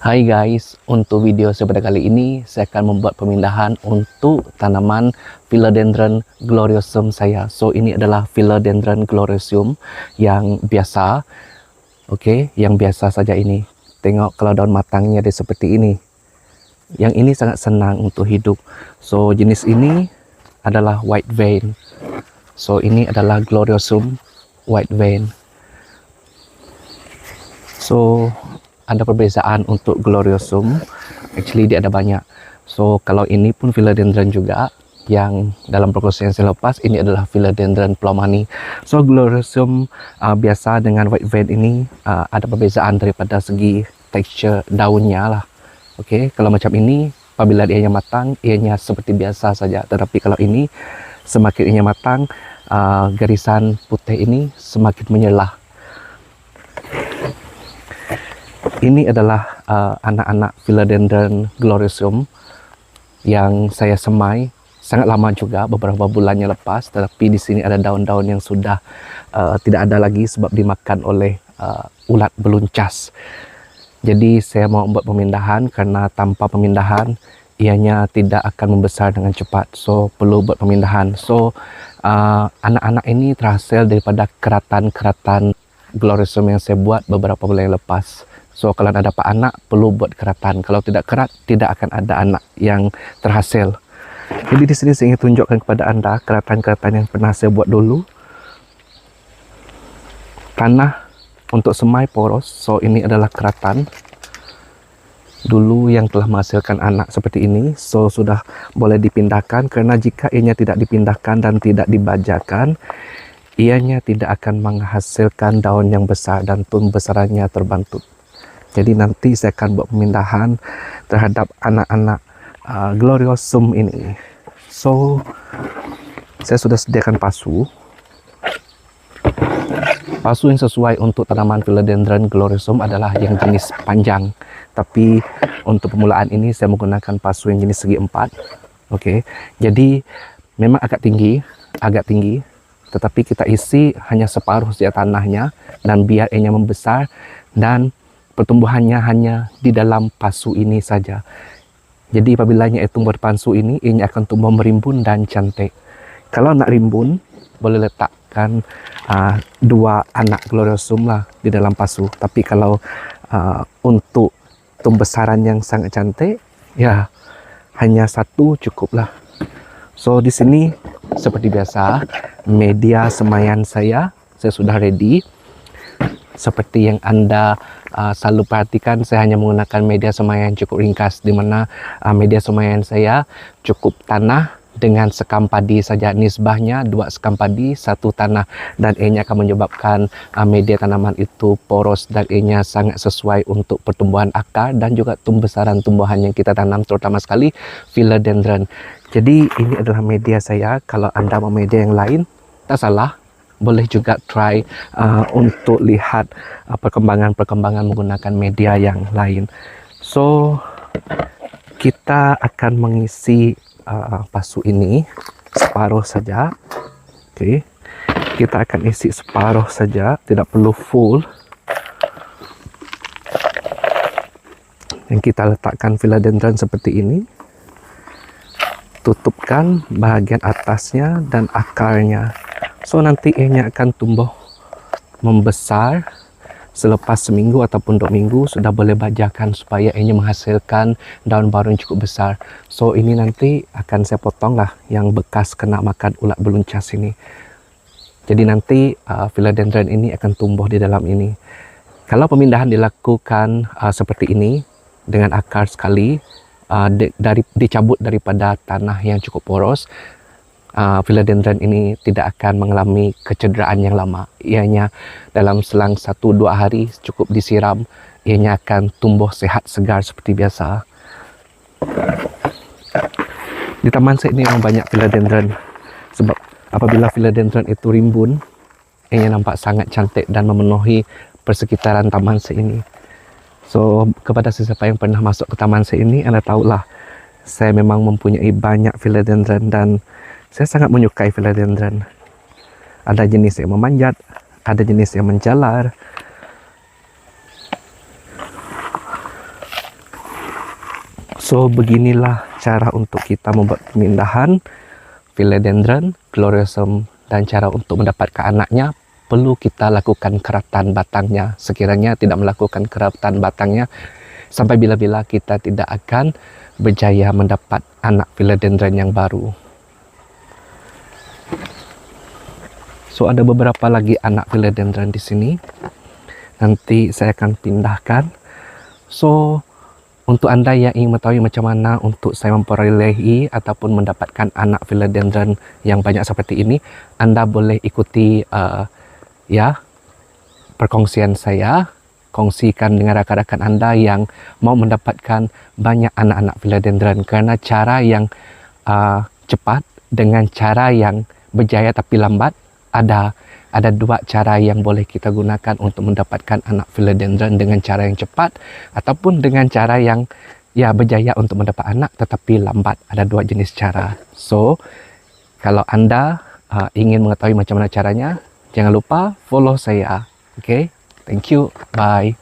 Hai guys, untuk video pada kali ini saya akan membuat pemindahan untuk tanaman Philodendron gloriosum saya. So ini adalah Philodendron gloriosum yang biasa. Yang biasa saja ini. Tengok kalau daun matangnya dia seperti ini. Yang ini sangat senang untuk hidup. So jenis ini adalah white vein. So ini adalah gloriosum white vein. So ada perbezaan untuk gloriosum, actually dia ada banyak. So kalau ini pun philodendron juga, yang dalam proporsi yang saya lepas ini adalah philodendron plomani. So gloriosum biasa dengan white vein ini ada perbezaan daripada segi tekstur daunnya lah. Kalau macam ini apabila ianya matang, ianya seperti biasa saja. Tetapi kalau ini semakin ianya matang, garisan putih ini semakin menyerlah. Ini adalah anak-anak Philodendron gloriosum yang saya semai sangat lama juga, beberapa bulannya lepas. Tetapi di sini ada daun-daun yang sudah tidak ada lagi sebab dimakan oleh ulat beluncas. Jadi saya mau membuat pemindahan karena tanpa pemindahan ianya tidak akan membesar dengan cepat. So perlu buat pemindahan. So anak-anak ini terhasil daripada keratan-keratan gloriosum yang saya buat beberapa bulan yang lepas. So kalau ada dapat anak perlu buat keratan. Kalau tidak kerat tidak akan ada anak yang terhasil. Jadi di sini saya ingin tunjukkan kepada anda keratan-keratan yang pernah saya buat dulu. Tanah untuk semai poros. So ini adalah keratan dulu yang telah menghasilkan anak seperti ini. So sudah boleh dipindahkan, karena jika ianya tidak dipindahkan dan tidak dibajakan, ianya tidak akan menghasilkan daun yang besar dan pembesarannya terbantut. Jadi nanti saya akan buat pemindahan terhadap anak-anak gloriosum ini. So saya sudah sediakan pasu. Pasu yang sesuai untuk tanaman Philodendron gloriosum adalah yang jenis panjang. Tapi untuk permulaan ini saya menggunakan pasu yang jenis segi empat. Jadi memang agak tinggi. Tetapi kita isi hanya separuh saja tanahnya dan biar ianya membesar dan pertumbuhannya hanya di dalam pasu ini saja. Jadi apabila ianya tumbuh di pasu ini, ianya akan tumbuh merimbun dan cantik. Kalau nak rimbun, boleh letakkan dua anak gloriosum lah di dalam pasu. Tapi kalau untuk tumbesaran yang sangat cantik, ya hanya satu cukuplah. So di sini seperti biasa, media semaian saya sudah ready. Seperti yang anda selalu perhatikan, saya hanya menggunakan media semaian cukup ringkas, di mana media semaian saya cukup tanah dengan sekam padi saja. Nisbahnya 2 sekam padi 1 tanah, dan ianya akan menyebabkan media tanaman itu poros dan ianya sangat sesuai untuk pertumbuhan akar dan juga pembesaran tumbuhan yang kita tanam, terutama sekali philodendron. Jadi ini adalah media saya. Kalau anda mau media yang lain, tak salah, boleh juga try untuk lihat perkembangan menggunakan media yang lain. So kita akan mengisi pasu ini separuh saja. Kita akan isi separuh saja, tidak perlu full. Dan kita letakkan philodendron seperti ini. Tutupkan bahagian atasnya dan akarnya. So nanti ianya akan tumbuh membesar selepas seminggu ataupun 2 minggu sudah boleh bajakan supaya ianya menghasilkan daun baru yang cukup besar. So ini nanti akan saya potong lah yang bekas kena makan ulat beluncas ini. Jadi nanti philodendron ini akan tumbuh di dalam ini. Kalau pemindahan dilakukan seperti ini dengan akar sekali, dicabut daripada tanah yang cukup poros, philodendron ini tidak akan mengalami kecederaan yang lama. Ianya dalam selang 1-2 hari cukup disiram, ianya akan tumbuh sehat segar seperti biasa. Di taman saya ini memang banyak philodendron, sebab apabila philodendron itu rimbun, ianya nampak sangat cantik dan memenuhi persekitaran taman saya ini. So kepada sesiapa yang pernah masuk ke taman saya ini, anda tahulah saya memang mempunyai banyak philodendron dan saya sangat menyukai philodendron. Ada jenis yang memanjat, ada jenis yang menjalar. So beginilah cara untuk kita membuat pemindahan Philodendron gloriosum, dan cara untuk mendapatkan anaknya perlu kita lakukan keratan batangnya. Sekiranya tidak melakukan keratan batangnya, sampai bila-bila kita tidak akan berjaya mendapat anak Philodendron yang baru. So ada beberapa lagi anak Philodendron di sini. Nanti saya akan pindahkan. So untuk anda yang ingin mengetahui macam mana untuk saya memperolehi ataupun mendapatkan anak Philodendron yang banyak seperti ini, anda boleh ikuti perkongsian saya. Kongsikan dengan rakan-rakan anda yang mau mendapatkan banyak anak-anak Philodendron, kerana cara yang cepat dengan cara yang berjaya tapi lambat, ada dua cara yang boleh kita gunakan untuk mendapatkan anak Philodendron, dengan cara yang cepat ataupun dengan cara yang berjaya untuk mendapat anak tetapi lambat. Ada dua jenis cara. So kalau anda ingin mengetahui macam mana caranya, jangan lupa follow saya. Okay, thank you, bye.